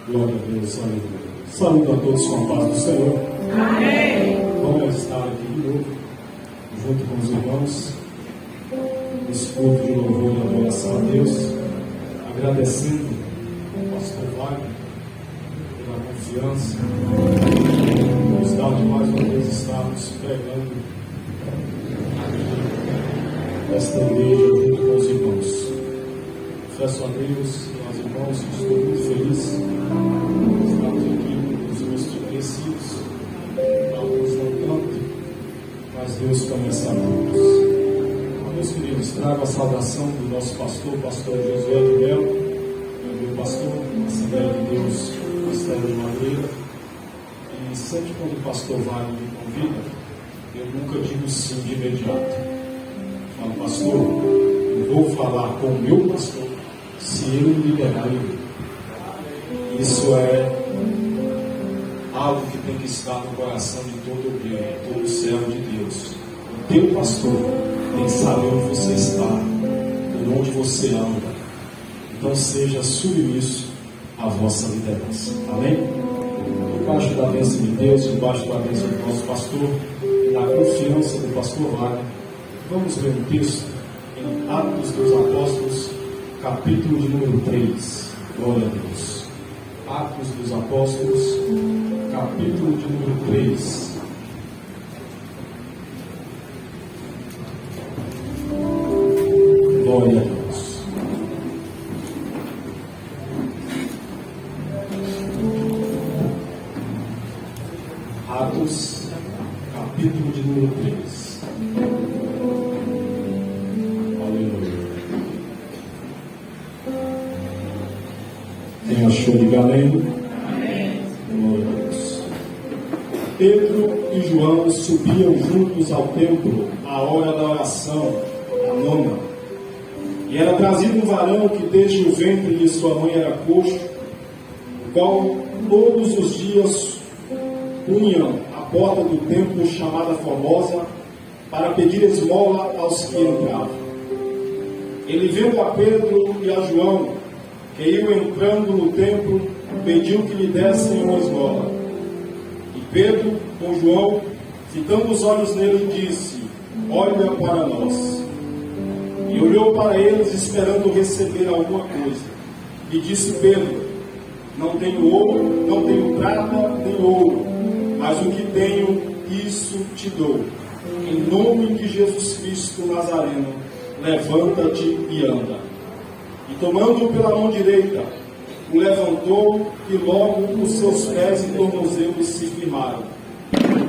Glória a Deus, aleluia. Saúdo a todos com a paz do Senhor. Amém. Vamos estar aqui de novo, junto com os irmãos, nesse culto de louvor e adoração a Deus, agradecendo ao pastor Wagner pela confiança, nos dá de mais uma vez estarmos pregando esta igreja junto com os irmãos. Peço a Deus, meus irmãos, que estou muito feliz. Estamos aqui, os meus conhecidos, alguns não tanto, mas Deus conhece a todos. Meus queridos, trago a saudação do nosso pastor Josué de Melo, meu pastor, Assembleia de Deus, Castelo de Madeira. E sempre quando o pastor Wagner me convida, eu nunca digo sim de imediato. Falo, pastor, eu vou falar com o meu pastor, se ele me liberar em mim. Isso é algo que tem que estar no coração de todo obreiro, todo servo de Deus. O teu pastor tem que saber onde você está, por onde você anda. Então seja submisso à vossa liderança. Amém? Debaixo da bênção de Deus, debaixo da bênção do nosso pastor, na confiança do pastor Wagner, vamos ler um texto em Atos dos Apóstolos, capítulo de número 3. Glória a Deus. Atos dos Apóstolos, capítulo de número 3. Glória a Deus. Atos, capítulo de número 3. Quem achou de galeno? Amém. Glória a Deus. Pedro e João subiam juntos ao templo à hora da oração, a nona. E era trazido um varão que desde o ventre de sua mãe era coxo, o qual todos os dias punham à porta do templo chamada Formosa para pedir esmola aos que entravam. Ele vendo a Pedro e a João, que iam entrando no templo, pediu que lhe dessem uma esmola. E Pedro, com João, fitando os olhos nele, disse: olha para nós. E olhou para eles, esperando receber alguma coisa. E disse Pedro: não tenho ouro, não tenho prata nem ouro, mas o que tenho, isso te dou. Em nome de Jesus Cristo Nazareno, levanta-te e anda. E tomando-o pela mão direita, o levantou, e logo os seus pés e tornozelos se firmaram.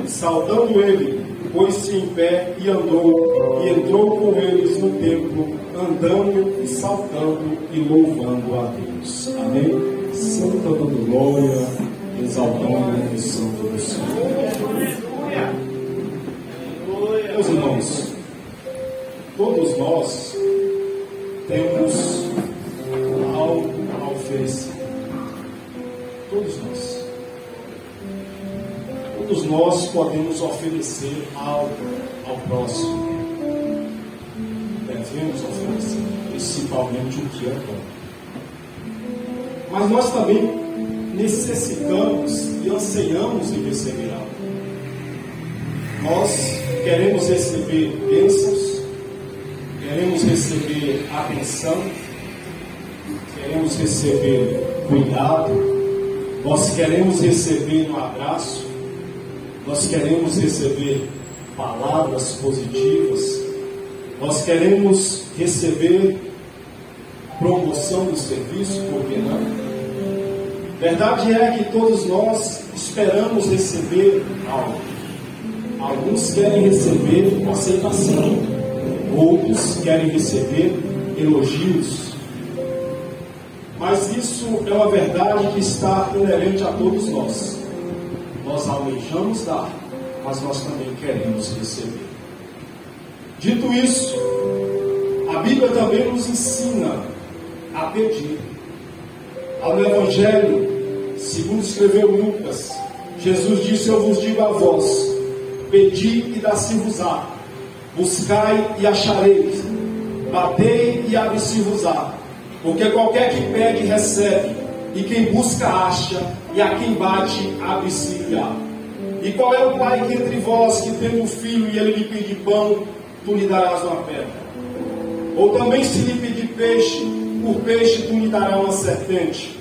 E saudando ele, pôs-se em pé e andou, e entrou com eles no templo, andando e saltando e louvando a Deus. Amém? Sempre dando glória, exaltando o santo do Senhor. Meus irmãos, todos nós temos algo a oferecer. Todos nós. Todos nós podemos oferecer algo ao próximo. Devemos oferecer, principalmente o que é bom. Mas nós também necessitamos e anseiamos em receber algo. Nós queremos receber bênçãos, queremos receber atenção, queremos receber cuidado, nós queremos receber um abraço, nós queremos receber palavras positivas, nós queremos receber promoção do serviço, por que não? Verdade é que todos nós esperamos receber algo. Alguns querem receber aceitação, outros querem receber elogios. Mas isso é uma verdade que está inerente a todos nós. Nós almejamos dar, mas nós também queremos receber. Dito isso, a Bíblia também nos ensina a pedir. No Evangelho, segundo escreveu Lucas, Jesus disse: eu vos digo a vós, pedi e dá-se-vos-á, buscai e achareis, batei e abre-se-vos-á, porque qualquer que pede recebe, e quem busca acha, e a quem bate abre-se-lhe-á. E qual é o pai que entre vós, que tendo um filho e ele lhe pedir pão, tu lhe darás uma pedra? Ou também se lhe pedir peixe, por peixe tu lhe darás uma serpente?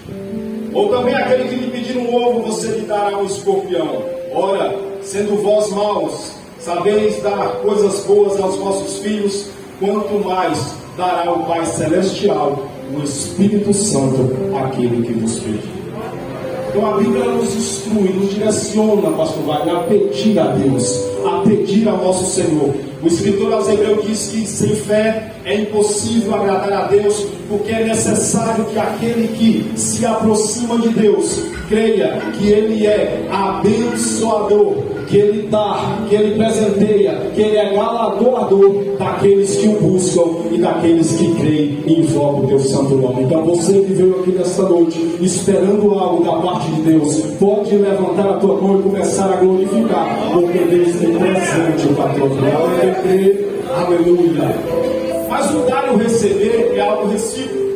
Ou também aquele que lhe pedir um ovo, você lhe dará um escorpião? Ora, sendo vós maus, sabeis dar coisas boas aos vossos filhos, quanto mais dará o Pai Celestial, o Espírito Santo, àquele que vos pedir. Então a Bíblia nos instrui, nos direciona, pastor Wagner, a pedir a Deus, a pedir ao nosso Senhor. O escritor aos Hebreus diz que sem fé é impossível agradar a Deus, porque é necessário que aquele que se aproxima de Deus creia que Ele é abençoador, que Ele dá, que Ele presenteia, que Ele é galardoador daqueles que o buscam e daqueles que creem e invocam o Teu santo nome. Então você que veio aqui nesta noite esperando algo da parte de Deus, pode levantar a tua mão e começar a glorificar, porque Deus tem presente para a tua vida. Aleluia. Mas o dar e o receber é algo recíproco.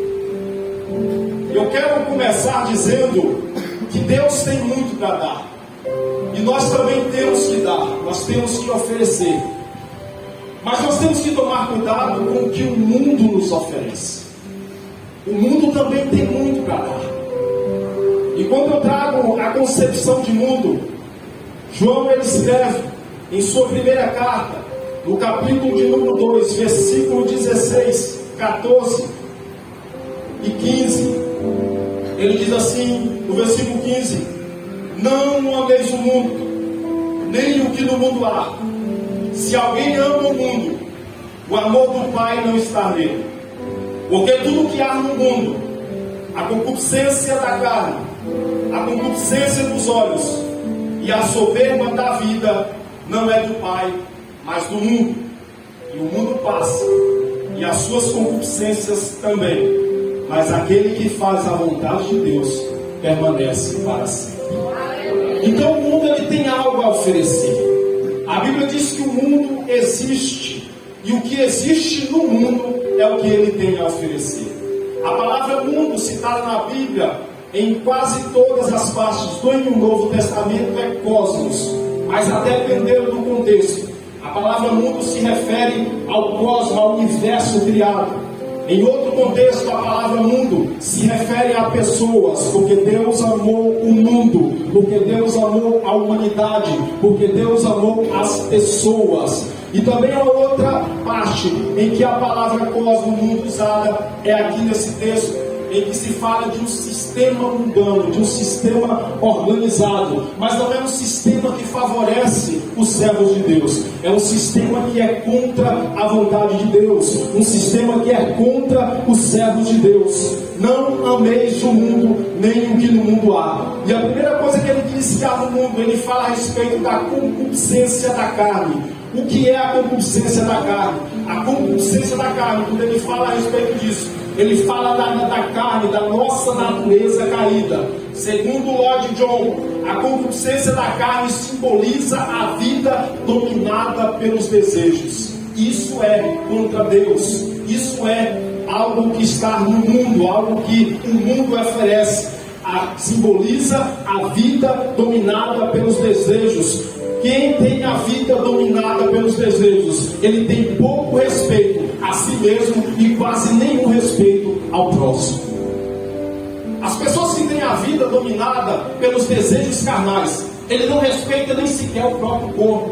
Eu quero começar dizendo que Deus tem muito para dar. E nós também temos que dar, nós temos que oferecer. Mas nós temos que tomar cuidado com o que o mundo nos oferece. O mundo também tem muito para dar. E quando eu trago a concepção de mundo, João ele escreve em sua primeira carta, no capítulo de número 2, versículo 16, 14 e 15, ele diz assim, no versículo 15: não ameis o mundo, nem o que no mundo há. Se alguém ama o mundo, o amor do Pai não está nele. Porque tudo que há no mundo, a concupiscência da carne, a concupiscência dos olhos e a soberba da vida, não é do Pai, mas do mundo. E o mundo passa, e as suas concupiscências também. Mas aquele que faz a vontade de Deus permanece para sempre. Então o mundo ele tem algo a oferecer. A Bíblia diz que o mundo existe, e o que existe no mundo é o que ele tem a oferecer. A palavra mundo citada na Bíblia em quase todas as partes do e no Novo Testamento é cosmos, mas a depender do contexto. A palavra mundo se refere ao cosmos, ao universo criado. Em outro contexto, a palavra mundo se refere a pessoas, porque Deus amou o mundo, porque Deus amou a humanidade, porque Deus amou as pessoas. E também a outra parte em que a palavra cosmos, mundo usada, é aqui nesse texto, em que se fala de um sistema mundano, de um sistema organizado, mas não é um sistema que favorece os servos de Deus, é um sistema que é contra a vontade de Deus, um sistema que é contra os servos de Deus. Não ameis o mundo, nem o que no mundo há. E a primeira coisa que ele diz que há no mundo, ele fala a respeito da concupiscência da carne. O que é a concupiscência da carne? A concupiscência da carne, quando ele fala a respeito disso, ele fala da carne, da nossa natureza caída. Segundo Lloyd Jones, a concupiscência da carne simboliza a vida dominada pelos desejos. Isso é contra Deus. Isso é algo que está no mundo, algo que o mundo oferece. Simboliza a vida dominada pelos desejos. Quem tem a vida dominada pelos desejos, ele tem pouco respeito a si mesmo e quase nenhum respeito ao próximo. As pessoas que têm a vida dominada pelos desejos carnais, ele não respeita nem sequer o próprio corpo.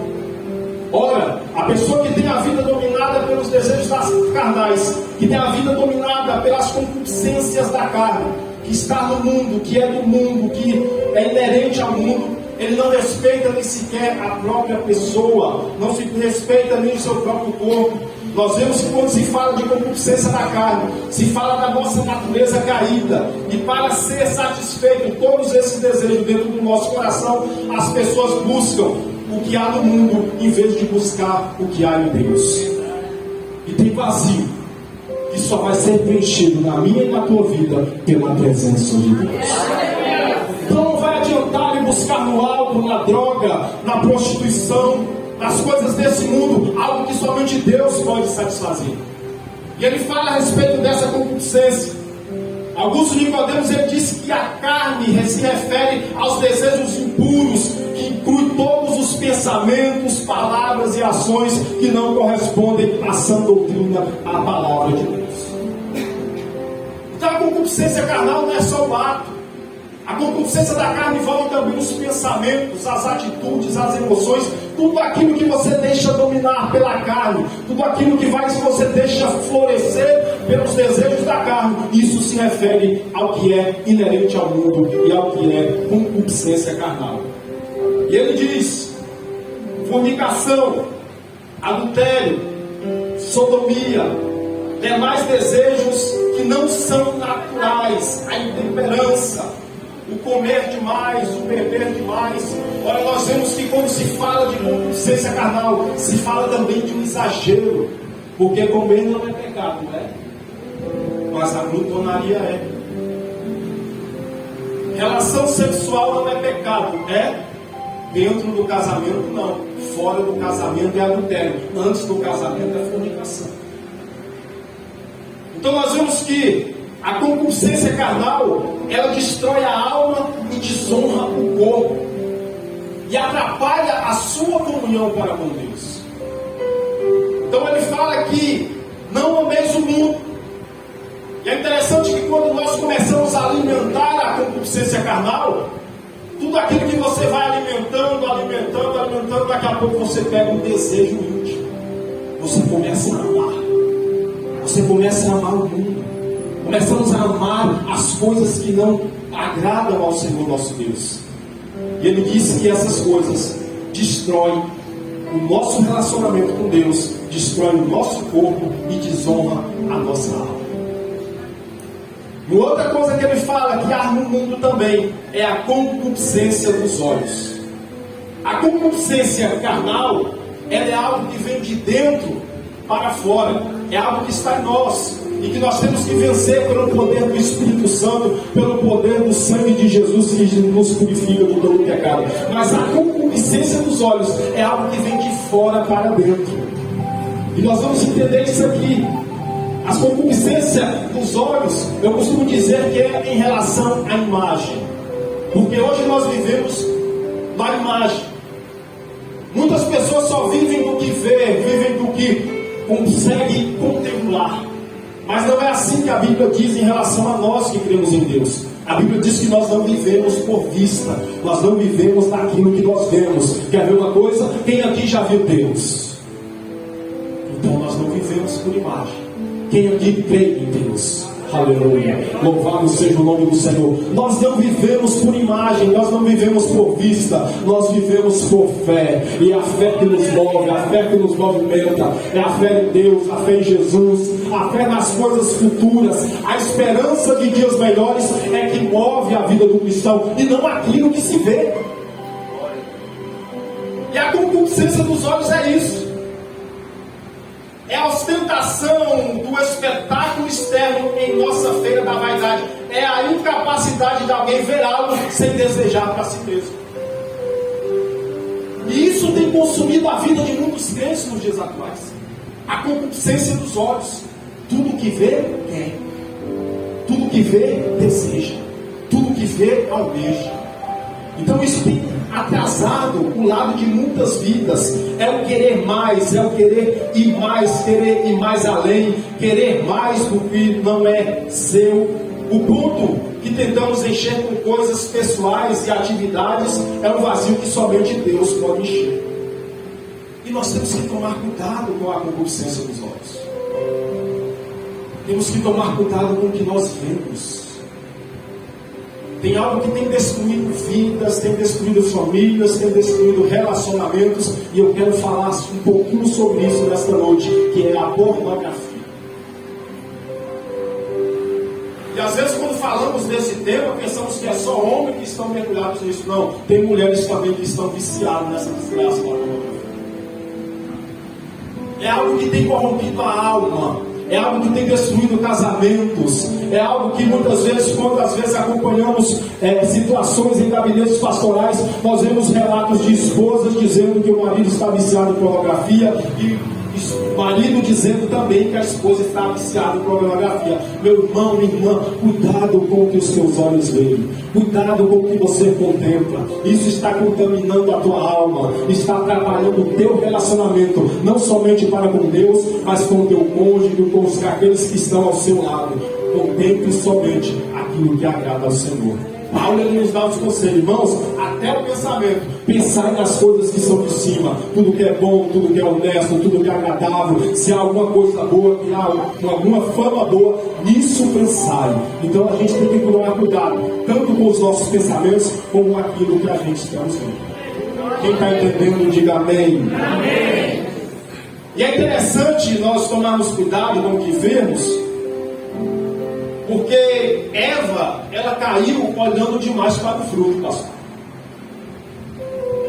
Ora, a pessoa que tem a vida dominada pelos desejos carnais, que tem a vida dominada pelas concupiscências da carne, que está no mundo, que é do mundo, que é inerente ao mundo, ele não respeita nem sequer a própria pessoa, não se respeita nem o seu próprio corpo. Nós vemos que quando se fala de concupiscência da carne, se fala da nossa natureza caída, e para ser satisfeito todos esses desejos dentro do nosso coração, as pessoas buscam o que há no mundo, em vez de buscar o que há em Deus. E tem vazio que só vai ser preenchido na minha e na tua vida pela presença de Deus. Então não vai adiantar ir buscar no álcool, na droga, na prostituição, nas coisas desse mundo, algo que somente Deus pode satisfazer. E ele fala a respeito dessa concupiscência. Augusto Nicodemos, ele disse que a carne se refere aos desejos impuros, que inclui todos os pensamentos, palavras e ações que não correspondem à sã doutrina, à palavra de Deus. Então a concupiscência carnal não é só o ato. A concupiscência da carne envolve também os pensamentos, as atitudes, as emoções, tudo aquilo que você deixa dominar pela carne, tudo aquilo que você deixa florescer pelos desejos da carne. Isso se refere ao que é inerente ao mundo e ao que é concupiscência carnal. E ele diz: fornicação, adultério, sodomia, demais desejos que não são naturais, a intemperança, o comer demais, o beber demais. Ora, nós vemos que quando se fala de concupiscência carnal, se fala também de um exagero, porque comer não é pecado, né? Mas a glutonaria é. Relação sexual não é pecado, é? Dentro do casamento não, fora do casamento é adultério, antes do casamento é fornicação. Então nós vemos que a concupiscência carnal, ela destrói a alma e desonra o corpo, e atrapalha a sua comunhão para com Deus. Então ele fala que não ameis o mundo. E é interessante que quando nós começamos a alimentar a concupiscência carnal, tudo aquilo que você vai alimentando, daqui a pouco você pega um desejo íntimo. Você começa a amar. Você começa a amar o mundo. Começamos a amar as coisas que não agradam ao Senhor nosso Deus. E ele disse que essas coisas destroem o nosso relacionamento com Deus, destroem o nosso corpo e desonra a nossa alma. E outra coisa que ele fala que há no mundo também é a concupiscência dos olhos. A concupiscência carnal, ela é algo que vem de dentro para fora, é algo que está em nós e que nós temos que vencer pelo poder do Espírito Santo, pelo poder do sangue de Jesus que nos purifica de todo o pecado. Mas a concupiscência dos olhos é algo que vem de fora para dentro, e nós vamos entender isso aqui. As concupiscências dos olhos, eu costumo dizer que é em relação à imagem, porque hoje nós vivemos na imagem. Muitas pessoas só vivem do que vê, vivem do que consegue contemplar. Mas não é assim que a Bíblia diz em relação a nós que cremos em Deus. A Bíblia diz que nós não vivemos por vista, nós não vivemos daquilo que nós vemos. Quer ver uma coisa? Quem aqui já viu Deus? Então nós não vivemos por imagem. Quem aqui crê em Deus? Aleluia, louvado seja o nome do Senhor. Nós não vivemos por imagem, nós não vivemos por vista, nós vivemos por fé. E a fé que nos move, a fé que nos movimenta, é a fé em Deus, a fé em Jesus, a fé nas coisas futuras, a esperança de dias melhores é que move a vida do cristão, e não aquilo que se vê. E a concupiscência dos olhos é isso. É a ostentação do espetáculo externo em nossa feira da vaidade. É a incapacidade de alguém ver algo sem desejar para si mesmo. E isso tem consumido a vida de muitos crentes nos dias atuais. A concupiscência dos olhos. Tudo que vê, quer. Tudo que vê, deseja. Tudo que vê, almeja. Então isso tem atrasado o lado de muitas vidas. É o querer mais, é o querer ir mais além, querer mais do que não é seu. O ponto que tentamos encher com coisas pessoais e atividades é um vazio que somente Deus pode encher. E nós temos que tomar cuidado com a concupiscência dos olhos. Temos que tomar cuidado com o que nós vemos. Tem algo que tem destruído vidas, tem destruído famílias, tem destruído relacionamentos, e eu quero falar um pouquinho sobre isso nesta noite, que é a pornografia. E às vezes quando falamos desse tema, pensamos que é só homens que estão mergulhados nisso. Não, tem mulheres também que estão viciadas nessa desgraça da pornografia. É algo que tem corrompido a alma. É algo que tem destruído casamentos. É algo que muitas vezes, quando às vezes acompanhamos situações em gabinetes pastorais, nós vemos relatos de esposas dizendo que o marido está viciado em pornografia, e O marido dizendo também que a esposa está viciada em pornografia. Meu irmão, minha irmã, cuidado com o que os seus olhos veem. Cuidado com o que você contempla. Isso está contaminando a tua alma. Está atrapalhando o teu relacionamento. Não somente para com Deus, mas com o teu cônjuge, com aqueles que estão ao seu lado. Contemple somente aquilo que agrada ao Senhor. Paulo ele nos dá os conselhos, irmãos, até o pensamento, pensar nas coisas que são de cima, tudo que é bom, tudo que é honesto, tudo que é agradável, se há alguma coisa boa, que há alguma fama boa, nisso pensai. Então a gente tem que tomar cuidado, tanto com os nossos pensamentos, como com aquilo que a gente está vendo. Quem está entendendo, diga amém. Amém. E é interessante nós tomarmos cuidado com o que vemos, porque Eva, ela caiu olhando demais para o fruto, pastor.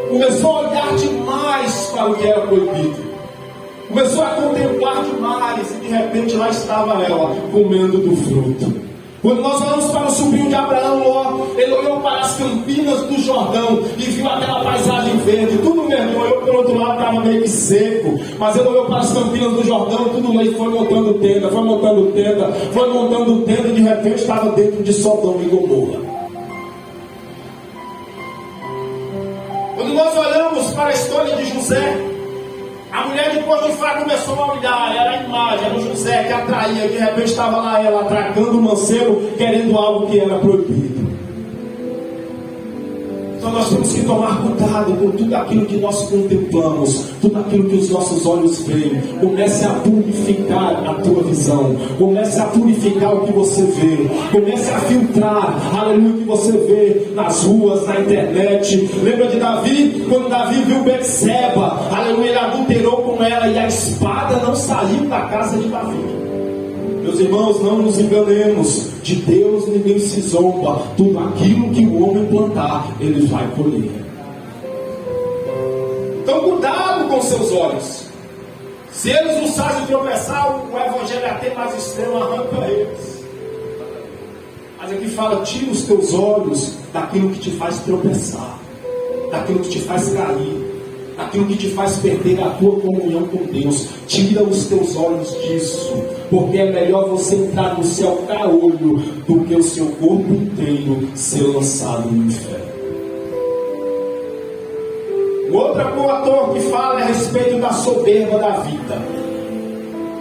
Começou a olhar demais para o que era proibido. Começou a contemplar demais e de repente lá estava ela, comendo do fruto. Quando nós olhamos para o sobrinho de Abraão, Ló, ele olhou para as campinas do Jordão e viu aquela paisagem verde, tudo verde. Olhou pelo outro lado, estava meio que seco, mas ele olhou para as campinas do Jordão, tudo lá, e foi montando tenda, e de repente estava dentro de Sodoma e Gomorra. Quando nós olhamos para a história de José, a mulher de Potifar começou a olhar, era a imagem, era o José que atraía, de repente estava lá ela atracando o mancebo, querendo algo que era proibido. Então nós temos que tomar cuidado com tudo aquilo que nós contemplamos, tudo aquilo que os nossos olhos veem. Comece a purificar a tua visão, comece a purificar o que você vê, comece a filtrar, aleluia, o que você vê nas ruas, na internet. Lembra de Davi? Quando Davi viu Betseba, aleluia, ele adulterou com ela e a espada não saiu da casa de Davi. Meus irmãos, não nos enganemos, de Deus ninguém se zomba, tudo aquilo que o homem plantar, ele vai colher. Então cuidado com seus olhos, se eles nos fazem tropeçar, o evangelho é até mais extremo, arranca eles. Mas aqui fala, tira os teus olhos daquilo que te faz tropeçar, daquilo que te faz cair, aquilo que te faz perder a tua comunhão com Deus. Tira os teus olhos disso, porque é melhor você entrar no céu caolho do que o seu corpo inteiro ser lançado no inferno. O outro autor que fala é a respeito da soberba da vida.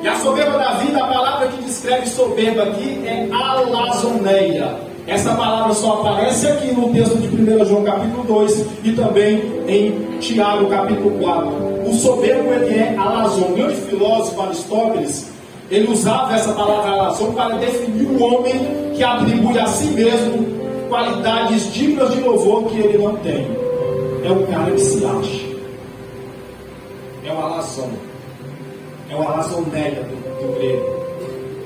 E a soberba da vida, a palavra que descreve soberba aqui é alazoneia. Essa palavra só aparece aqui no texto de 1 João capítulo 2 e também em Tiago capítulo 4. O soberbo ele é alazon. O grande filósofo Aristóteles, ele usava essa palavra alazon para definir o homem que atribui a si mesmo qualidades dignas de louvor que ele não tem. É o cara que se acha. É o alazon. É o alazoneia do grego.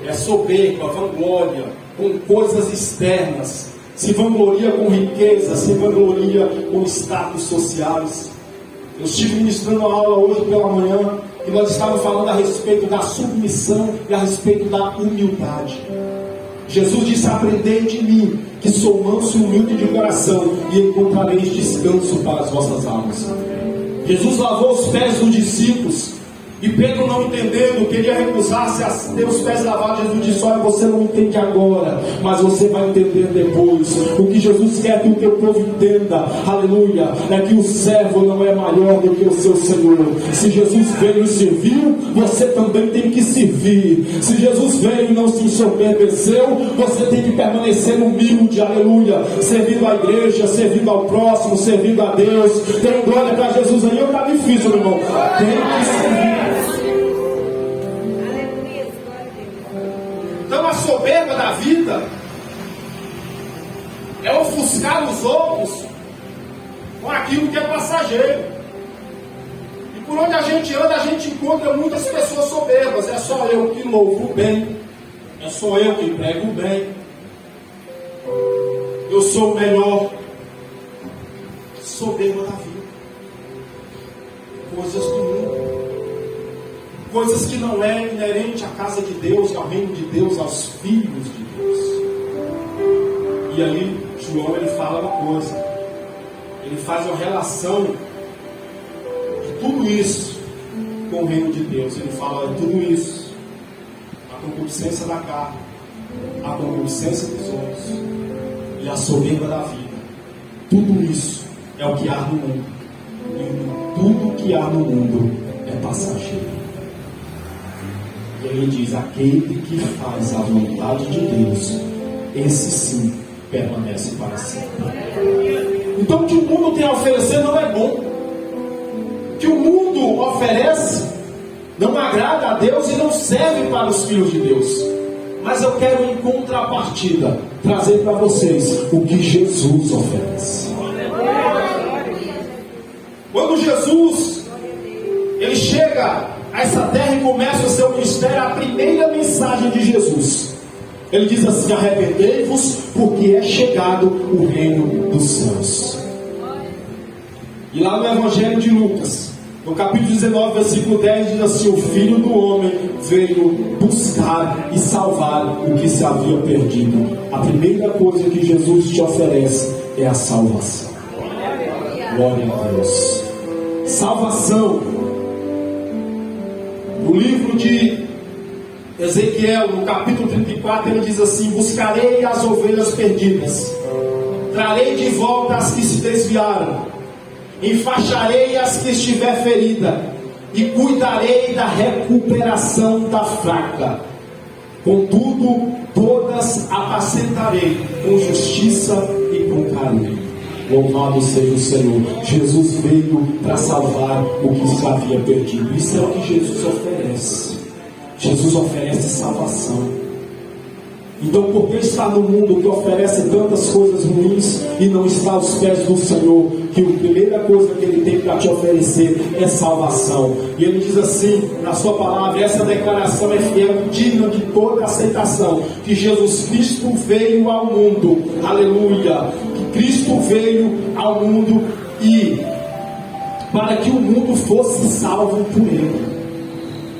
É soberba, vanglória, com coisas externas, se vangloria com riqueza, se vangloria com status sociais. Eu estive ministrando uma aula hoje pela manhã e nós estávamos falando a respeito da submissão e a respeito da humildade. Jesus disse: aprendei de mim, que sou manso e humilde de coração, e encontrareis descanso para as vossas almas. Jesus lavou os pés dos discípulos. E Pedro, não entendendo, queria recusar-se a ter os pés lavados. Jesus disse: olha, você não entende agora, mas você vai entender depois. O que Jesus quer que o teu povo entenda, aleluia, é que o servo não é maior do que o seu Senhor. Se Jesus veio e serviu, você também tem que servir. Se Jesus veio e não se ensoberbeceu, você tem que permanecer humilde, aleluia, servindo a igreja, servindo ao próximo, servindo a Deus. Tem glória para Jesus aí, está difícil, meu irmão. Tem que servir. Então a soberba da vida é ofuscar os outros com aquilo que é passageiro. E por onde a gente anda, a gente encontra muitas pessoas soberbas. É só eu que louvo bem, é só eu que prego bem, eu sou o melhor. Soberba da vida. Coisas do mundo, coisas que não é inerente à casa de Deus, ao reino de Deus, aos filhos de Deus. E aí João ele fala uma coisa, ele faz uma relação de tudo isso com o reino de Deus. Ele fala, é tudo isso. A concupiscência da carne, a concupiscência dos olhos e a soberba da vida. Tudo isso é o que há no mundo. E tudo que há no mundo é passageiro. E ele diz, aquele que faz a vontade de Deus, esse sim permanece para sempre. Então o que o mundo tem a oferecer não é bom. O que o mundo oferece não agrada a Deus e não serve para os filhos de Deus. Mas eu quero em contrapartida trazer para vocês o que Jesus oferece. Quando Jesus ele chega a essa terra e começa o seu ministério, a primeira mensagem de Jesus, ele diz assim, arrependei-vos, porque é chegado o reino dos céus. E lá no Evangelho de Lucas, no capítulo 19, versículo 10, diz assim, o Filho do Homem veio buscar e salvar o que se havia perdido. A primeira coisa que Jesus te oferece é a salvação. Glória a Deus. Salvação. No livro de Ezequiel, no capítulo 34, ele diz assim, buscarei as ovelhas perdidas, trarei de volta as que se desviaram, enfaixarei as que estiver ferida, e cuidarei da recuperação da fraca. Contudo, todas apacentarei com justiça e com carinho. Louvado seja o Senhor. Jesus veio para salvar o que se havia perdido. Isso é o que Jesus oferece. Jesus oferece salvação. Então, por que está no mundo que oferece tantas coisas ruins e não está aos pés do Senhor, que a primeira coisa que Ele tem para te oferecer é salvação? E Ele diz assim, na sua palavra, essa declaração é fiel, digna de toda aceitação, que Jesus Cristo veio ao mundo, aleluia, que Cristo veio ao mundo e para que o mundo fosse salvo por Ele.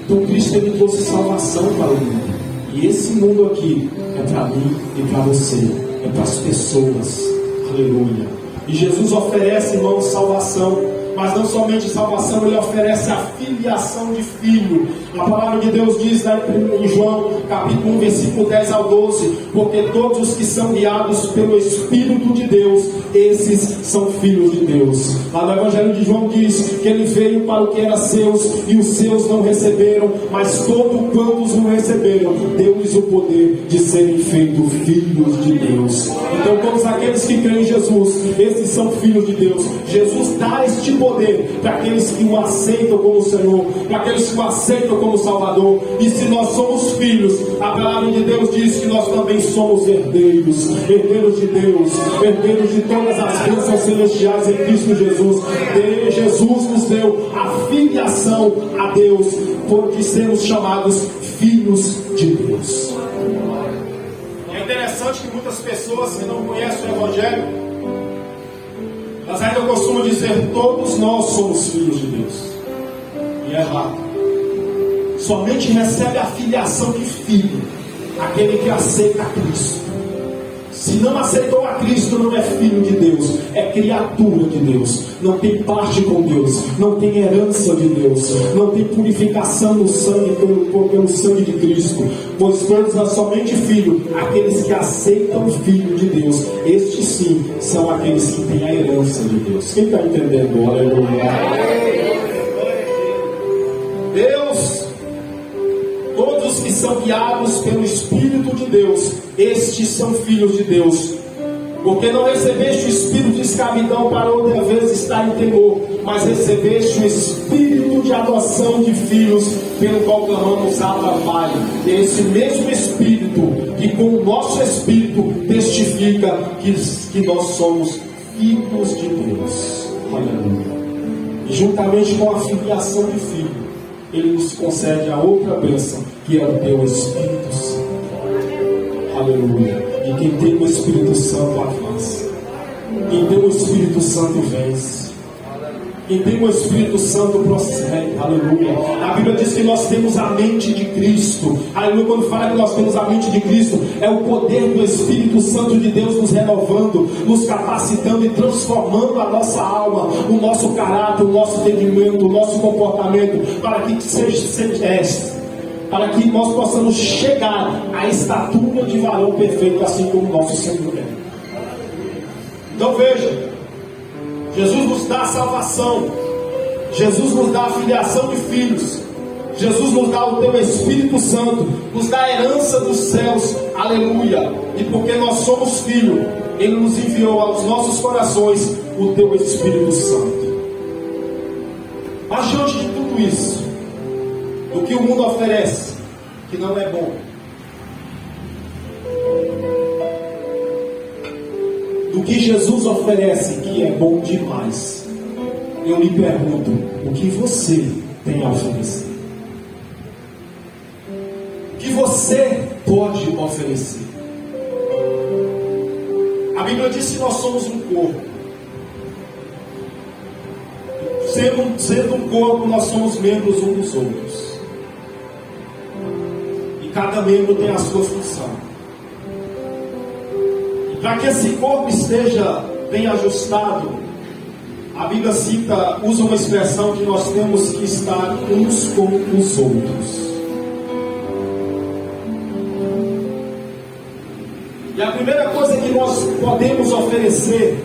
Então Cristo Ele trouxe salvação para o mundo. E esse mundo aqui é para mim e para você, é para as pessoas, aleluia. E Jesus oferece, irmãos, salvação, mas não somente salvação, Ele oferece a filiação de filho. A palavra de Deus diz lá em João, capítulo 1, versículo 10 ao 12, porque todos os que são guiados pelo Espírito de Deus, esses são filhos de Deus. Lá no Evangelho de João diz que Ele veio para o que era seus, e os seus não receberam, mas todos quantos o receberam, deu-lhes o poder de serem feitos filhos de Deus. Então todos aqueles que creem em Jesus, esses são filhos de Deus. Jesus dá este poder para aqueles que o aceitam como Senhor, para aqueles que o aceitam como Salvador. E se nós somos filhos, a palavra de Deus diz que nós também somos herdeiros, herdeiros de Deus, herdeiros de todas as bênçãos celestiais em Cristo Jesus. E Jesus nos deu a filiação a Deus, por sermos chamados filhos de Deus. É interessante que muitas pessoas que não conhecem o Evangelho, mas ainda costumam dizer, todos nós somos filhos de Deus. E é errado. Somente recebe a filiação de filho aquele que aceita a Cristo. Se não aceitou a Cristo, não é filho de Deus, é criatura de Deus, não tem parte com Deus, não tem herança de Deus, não tem purificação no sangue pelo sangue de Cristo, pois todos são somente filho, aqueles que aceitam o Filho de Deus. Estes sim são aqueles que têm a herança de Deus. Quem está entendendo? Aleluia. Deus, todos os que são guiados pelo Espírito de Deus, estes são filhos de Deus. Porque não recebeste o espírito de escravidão para outra vez estar em temor, mas recebeste o espírito de adoção de filhos, pelo qual clamamos Abba, Pai. Esse mesmo espírito que com o nosso espírito testifica que nós somos filhos de Deus. Aleluia. E juntamente com a filiação de filho, Ele nos concede a outra bênção, que é o teu Espírito Santo. Aleluia. E quem tem o Espírito Santo avança. Quem tem o Espírito Santo vence. Quem tem o Espírito Santo prossegue, aleluia. A Bíblia diz que nós temos a mente de Cristo, aleluia. Quando fala que nós temos a mente de Cristo, é o poder do Espírito Santo de Deus nos renovando, nos capacitando e transformando a nossa alma, o nosso caráter, o nosso entendimento, o nosso comportamento, para que para que nós possamos chegar à estatura de varão perfeito, assim como o nosso Senhor é. Então veja, Jesus nos dá a salvação, Jesus nos dá a filiação de filhos, Jesus nos dá o teu Espírito Santo, nos dá a herança dos céus, aleluia. E porque nós somos filhos, Ele nos enviou aos nossos corações o teu Espírito Santo. Mas diante de tudo isso, do que o mundo oferece, que não é bom, do que Jesus oferece, que é bom demais, eu lhe pergunto, o que você tem a oferecer? O que você pode oferecer? A Bíblia diz que nós somos um corpo. Sendo um corpo, nós somos membros uns dos outros. E cada membro tem a sua função. Para que esse corpo esteja bem ajustado, a Bíblia usa uma expressão que nós temos que estar uns com os outros. E a primeira coisa que nós podemos oferecer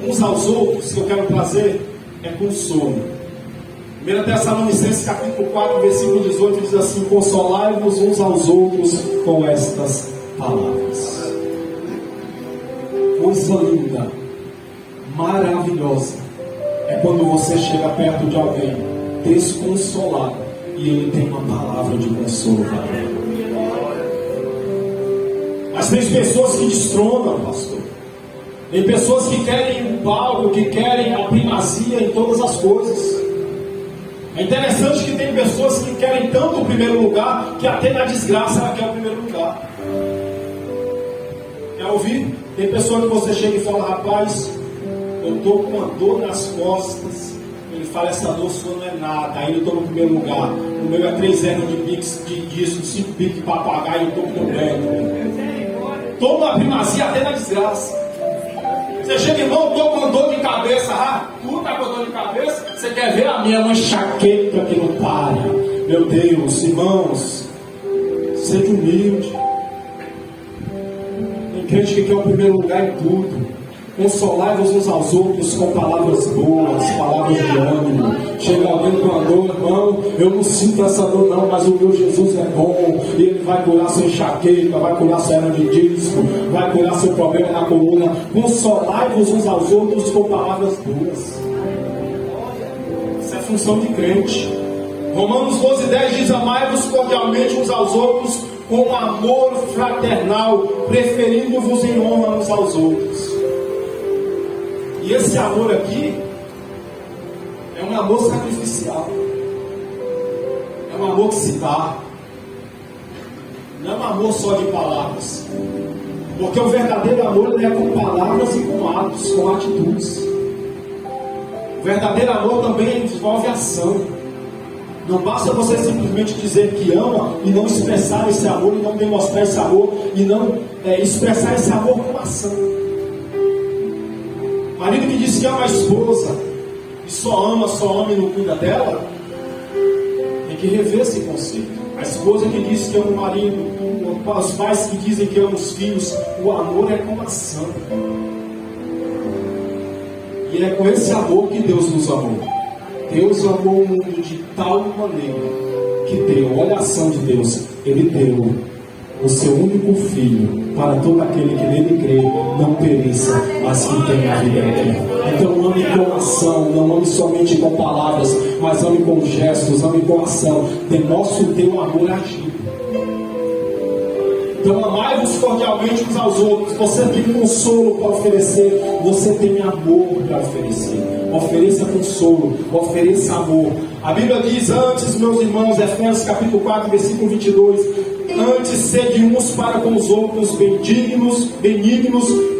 uns aos outros, que eu quero trazer, é consolo. 1 Tessalonicenses capítulo 4, versículo 18 diz assim: consolai-vos uns aos outros com estas palavras. Coisa linda, maravilhosa é quando você chega perto de alguém desconsolado e ele tem uma palavra de consolo para ele. Mas tem pessoas que destronam, pastor. Tem pessoas que querem o palco, que querem a primazia em todas as coisas. É interessante que tem pessoas que querem tanto o primeiro lugar, que até na desgraça ela quer o primeiro lugar. Quer ouvir? Tem pessoa que você chega e fala: rapaz, eu estou com uma dor nas costas. Ele fala: essa dor sua não é nada. Aí eu estou no primeiro lugar. O meu é 3 ervas de pix, disso, 5 pix de papagaio, eu estou com o estou na primazia até na desgraça. Você chega, irmão, estou com dor de cabeça. Ah, tu está com dor de cabeça? Você quer ver a minha? Uma enxaqueca que não para. Meu Deus, irmãos, seja humilde. Tem crente que quer o primeiro lugar em tudo. Consolai-vos uns aos outros com palavras boas, palavras de ânimo. Chega alguém com a dor: irmão, eu não sinto essa dor não, mas o meu Jesus é bom, e Ele vai curar sua enxaqueca, vai curar sua hernia de disco, vai curar seu problema na coluna. Consolai-vos uns aos outros com palavras boas. Isso é função de crente. Romanos 12:10 diz: amai-vos cordialmente uns aos outros com amor fraternal, preferindo-vos em honra uns aos outros. E esse amor aqui é um amor sacrificial. É um amor que se dá. Não é um amor só de palavras. Porque o verdadeiro amor ele é com palavras e com atos, com atitudes. O verdadeiro amor também envolve ação. Não basta você simplesmente dizer que ama e não expressar esse amor, e não demonstrar esse amor, e não expressar esse amor com ação. Marido que diz que ama a esposa e só ama e não cuida dela, tem que rever esse conceito. A esposa que diz que ama o marido, os pais que dizem que amam os filhos, o amor é com ação. E é com esse amor que Deus nos amou. Deus amou o mundo de tal maneira que deu, olha a ação de Deus, Ele deu o seu único filho, para todo aquele que nele crê, não pereça, mas que tenha a vida eterna. Então ame com ação, não ame somente com palavras, mas ame com gestos, ame com ação. Demonstre o teu amor agindo. Então amai-vos cordialmente uns aos outros. Você tem consolo para oferecer, você tem amor para oferecer. Ofereça consolo, ofereça amor. A Bíblia diz antes, meus irmãos, Efésios capítulo 4, versículo 22, Antes, sede uns para com os outros benignos,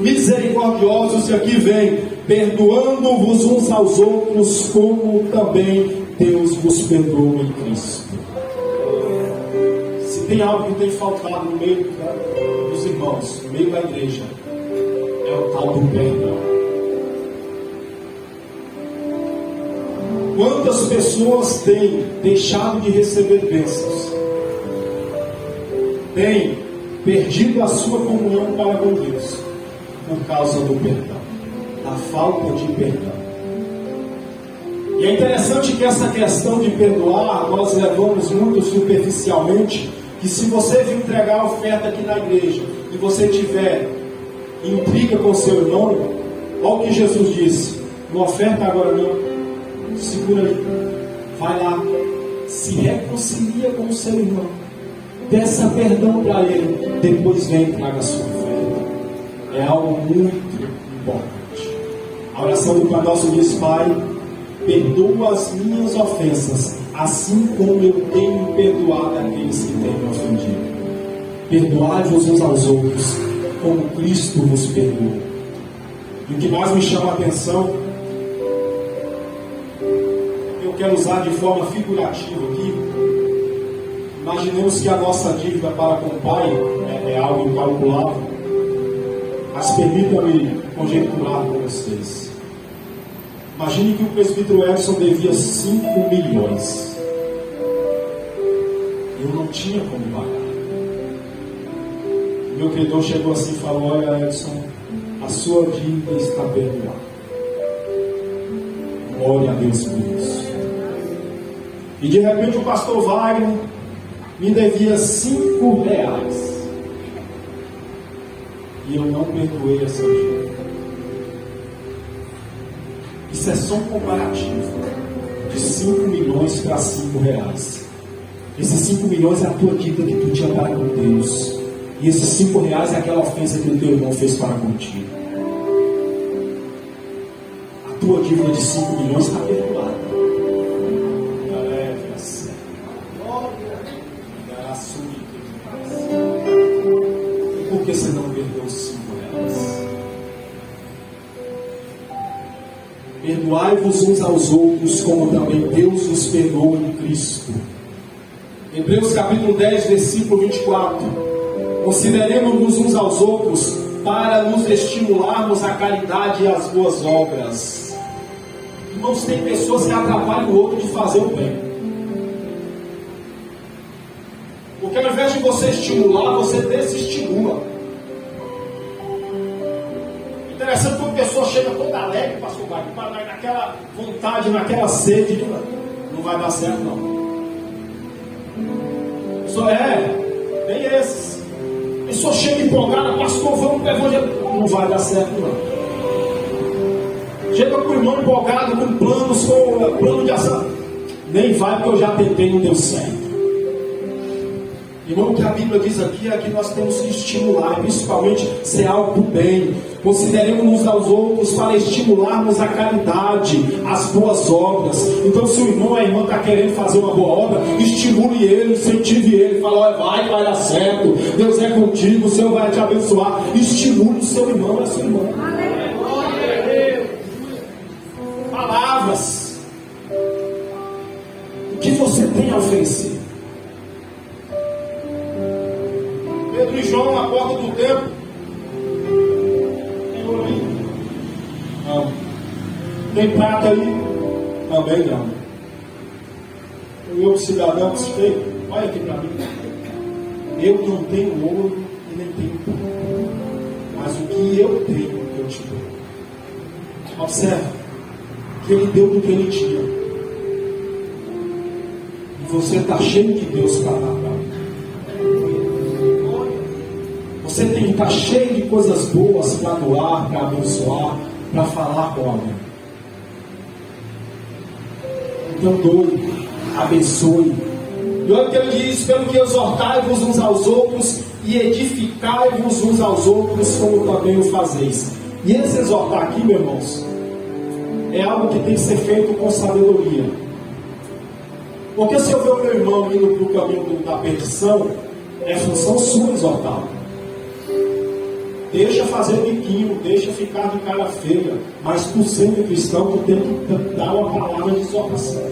misericordiosos, e aqui vem, perdoando-vos uns aos outros, como também Deus vos perdoou em Cristo. Se tem algo que tem faltado no meio dos irmãos, no meio da igreja, é o tal do perdão. Quantas pessoas têm deixado de receber bênçãos? Têm perdido a sua comunhão para com Deus por causa do perdão, da falta de perdão. E é interessante que essa questão de perdoar nós levamos muito superficialmente, que se você vir entregar a oferta aqui na igreja e você tiver intriga com seu irmão, olha o que Jesus disse: uma oferta agora não, segura aí, vai lá, se reconcilia com o seu irmão, peça perdão para ele, depois vem e traga a sua oferta. É algo muito importante. A oração do Pai Nosso diz: Pai, perdoa as minhas ofensas, assim como eu tenho perdoado aqueles que têm me ofendido. Perdoai-vos uns aos outros, como Cristo vos perdoou. E o que mais me chama a atenção, eu quero usar de forma figurativa aqui. Imaginemos que a nossa dívida para com o Pai é algo incalculável, mas permitam-me conjecturar com vocês. Imagine que o presbítero Edson devia 5 milhões. Eu não tinha como pagar. O meu credor chegou assim e falou: olha, Edson, a sua dívida está perdoada. Glória a Deus por isso. E de repente o pastor Wagner me devia 5 reais. E eu não perdoei essa dívida. Isso é só um comparativo de 5 milhões para 5 reais. Esses 5 milhões é a tua dívida que tu tinha para com Deus. E esses 5 reais é aquela ofensa que o teu irmão fez para contigo. A tua dívida de 5 milhões está perdoada. Por que você não perdoou os 5 reais? Perdoai-vos uns aos outros, como também Deus vos perdoou em Cristo. Hebreus capítulo 10, versículo 24. Consideremos-nos uns aos outros para nos estimularmos à caridade e às boas obras. Irmãos, tem pessoas que atrapalham o outro de fazer o bem. Porque ao invés de você estimular, você desestimula. Interessante que uma pessoa chega toda alegre, pastor Wagner, naquela vontade, naquela sede, não vai dar certo não. Só tem esses. A pessoa chega empolgada, pastor, vamos para o evangelho. Não vai dar certo não. Chega com o irmão empolgado, com planos, com plano de ação. Nem vai, porque eu já tentei, não deu certo. Irmão, o que a Bíblia diz aqui é que nós temos que estimular, principalmente ser algo do bem. Consideremos uns aos outros para estimularmos a caridade, as boas obras. Então, se o irmão ou a irmã está querendo fazer uma boa obra, estimule ele, incentive ele, fala: olha, vai dar certo, Deus é contigo, o Senhor vai te abençoar. Estimule o seu irmão e a sua irmã. Palavras. O que você tem a oferecer? Pedro e João na porta do templo. Tem ouro aí? Não. Tem prata aí? Também não. Eu, cidadão, feio, olha aqui para mim. Eu não tenho ouro e nem tenho prata, mas o que eu tenho, eu te dou. Observe que ele deu do que ele tinha. E você está cheio de Deus para dar para mim. Você tem que estar cheio de coisas boas para doar, para abençoar, para falar com alguém. Então doe, abençoe. E olha o que ele diz: pelo que exortai-vos uns aos outros e edificai-vos uns aos outros, como também o fazeis. E esse exortar aqui, meus irmãos, é algo que tem que ser feito com sabedoria. Porque se eu ver o meu irmão indo para o caminho da perdição, É função sua exortá-lo. Deixa fazer biquinho, deixa ficar de cara feia, mas por ser cristão, tu tem que dar uma palavra de exortação.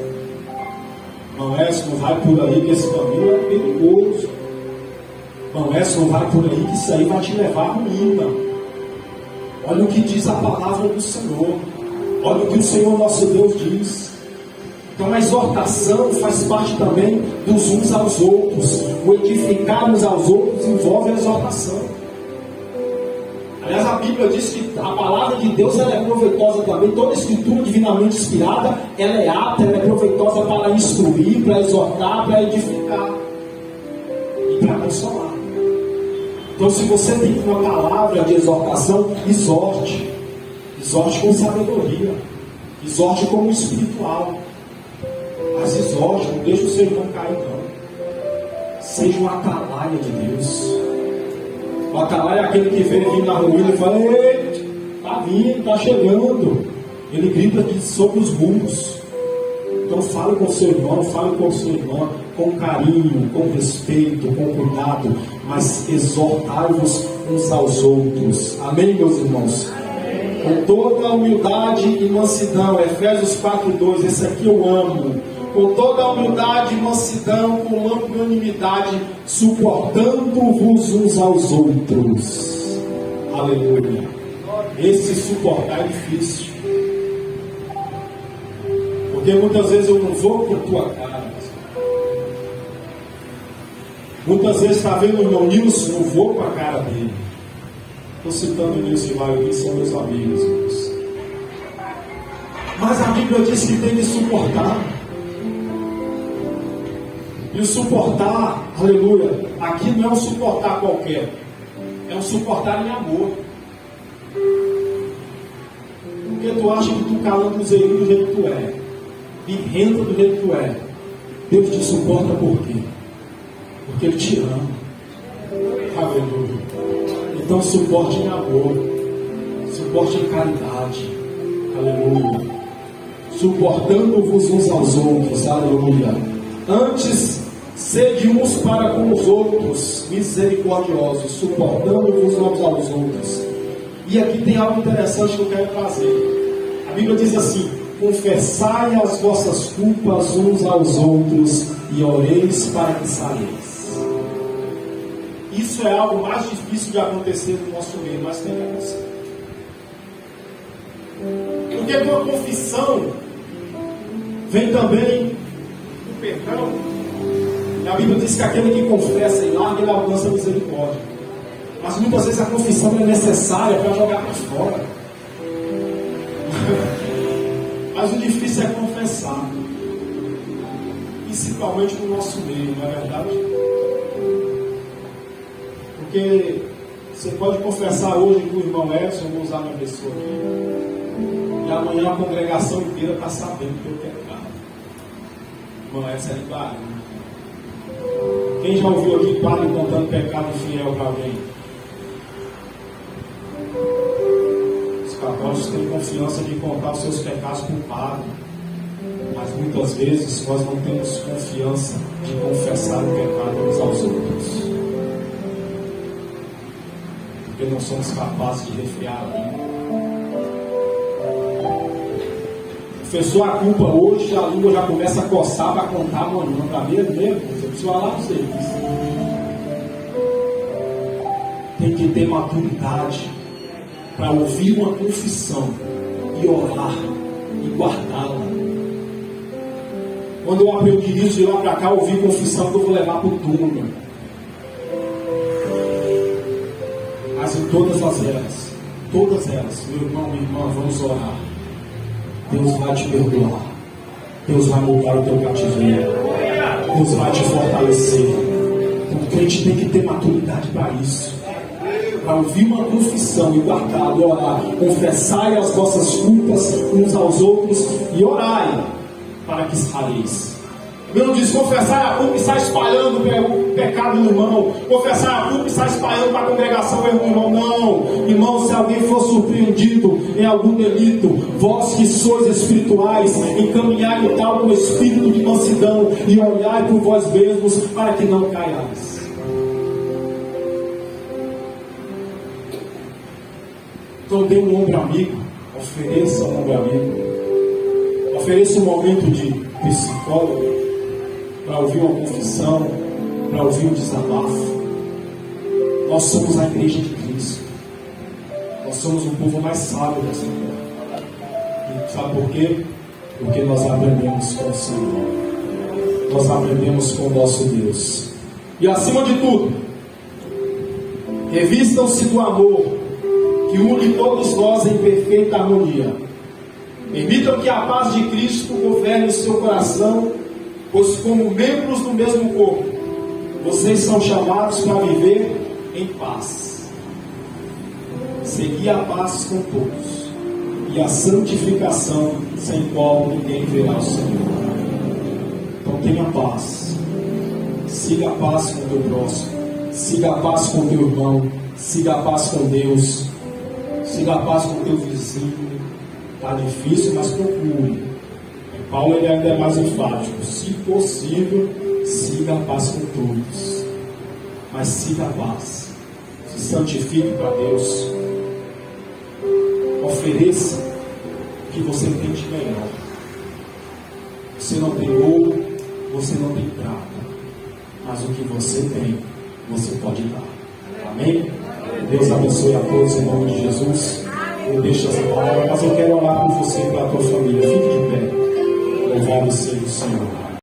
Não vai por aí que esse caminho é perigoso. Não vai por aí que isso aí vai te levar à ruína. Olha o que diz a palavra do Senhor. Olha o que o Senhor nosso Deus diz. Então a exortação faz parte também dos uns aos outros. O edificar uns aos outros envolve a exortação. Aliás, a Bíblia diz que a palavra de Deus ela é proveitosa também. Toda escritura divinamente inspirada, ela é apta, ela é proveitosa para instruir, para exortar, para edificar e para consolar. Então, se você tem uma palavra de exortação, exorte. Exorte com sabedoria. Exorte como espiritual. Mas exorte, não deixe o seu irmão cair, não. Seja uma atalaia de Deus. O atalaia é aquele que vem vindo na ruína e fala: ei, está vindo, está chegando. Ele grita sobre os muros. Então fale com seu irmão, fale com sua irmã, com carinho, com respeito, com cuidado, mas exortai-vos uns aos outros. Amém, meus irmãos? Amém. Com toda a humildade e mansidão, Efésios 4:2, esse aqui eu amo. Com toda a humildade e mansidão, com longanimidade, suportando-vos uns aos outros. Aleluia. Esse suportar é difícil. Porque muitas vezes eu não vou com a tua cara. Muitas vezes está vendo o irmão Nilson, eu vou com a cara dele. Estou citando o Nilson e Mário, que são meus amigos. Irmãos. Mas a Bíblia diz que tem que suportar. E o suportar, aleluia, aqui não é um suportar qualquer. É um suportar em amor. Porque tu acha que tu calando os eirinhos do jeito que tu é, birrenta do jeito que tu é, Deus te suporta por quê? Porque Ele te ama. Aleluia. Então suporte em amor, suporte em caridade. Aleluia. Suportando-vos uns aos outros. Aleluia. Antes, sede uns para com os outros misericordiosos, suportando-vos uns aos outros. E aqui tem algo interessante que eu quero trazer. A Bíblia diz assim: confessai as vossas culpas uns aos outros e oreis para que sareis. Isso é algo mais difícil de acontecer no nosso meio, mas tem que acontecer. Porque com a confissão vem também o perdão. E a Bíblia diz que aquele que confessa e larga, ele alcança a misericórdia. Mas muitas vezes a confissão é necessária para jogar para fora. Mas o difícil é confessar. Principalmente no nosso meio, não é verdade? Porque você pode confessar hoje com o irmão Edson, vou usar minha pessoa aqui, e amanhã a congregação inteira está sabendo que eu pecado. Irmão Edson é de Bahia. Quem já ouviu aqui padre contando pecado infiel para alguém? Os católicos têm confiança de contar os seus pecados para o padre, mas muitas vezes nós não temos confiança de confessar o pecado uns aos outros, porque não somos capazes de refrear a língua. Confessou a culpa hoje, a língua já começa a coçar para contar amanhã. Para ver mesmo, você precisa falar para você. Tem que ter maturidade para ouvir uma confissão e orar e guardá-la. Quando eu aprendi isso de lá para cá, eu ouvi confissão que eu vou levar para o túmulo. Mas em todas elas, meu irmão, minha irmã, vamos orar. Deus vai te perdoar. Deus vai mudar o teu cativeiro. Deus vai te fortalecer. O crente tem que ter maturidade para isso. Para ouvir uma confissão e guardar, orar. Confessai as vossas culpas uns aos outros e orai para que sareis. Não diz confessar a culpa e sai espalhando o pecado no irmão. Confessar a culpa e sai espalhando para a congregação do irmão. Não, irmão, se alguém for surpreendido em algum delito, vós que sois espirituais, encaminhai o tal com espírito de mansidão e olhai por vós mesmos para que não caiais. Então dê um ombro amigo, ofereça um ombro amigo. Ofereça um momento de psicólogo para ouvir uma confissão, para ouvir um desabafo. Nós somos a igreja de Cristo. Nós somos o povo mais sábio dessa terra. E sabe por quê? Porque nós aprendemos com o Senhor. Nós aprendemos com o nosso Deus. E acima de tudo, revistam-se do amor que une todos nós em perfeita harmonia. Permitam que a paz de Cristo governe o seu coração, pois como membros do mesmo corpo, vocês são chamados para viver em paz. Segui a paz com todos e a santificação, sem qual ninguém verá o Senhor. Então tenha paz. Siga a paz com o teu próximo. Siga a paz com o teu irmão. Siga a paz com Deus. Siga a paz com o teu vizinho. Está difícil, mas procure. Paulo ele ainda é mais enfático. Se possível, siga a paz com todos. Mas siga a paz. Se santifique para Deus. Ofereça o que você tem de melhor. Você não tem ouro, você não tem prata. Mas o que você tem, você pode dar. Amém? Deus abençoe a todos em nome de Jesus. Eu deixo essa palavra, mas eu quero orar por você e pela tua família. Fique de pé. Louvado seja o Senhor.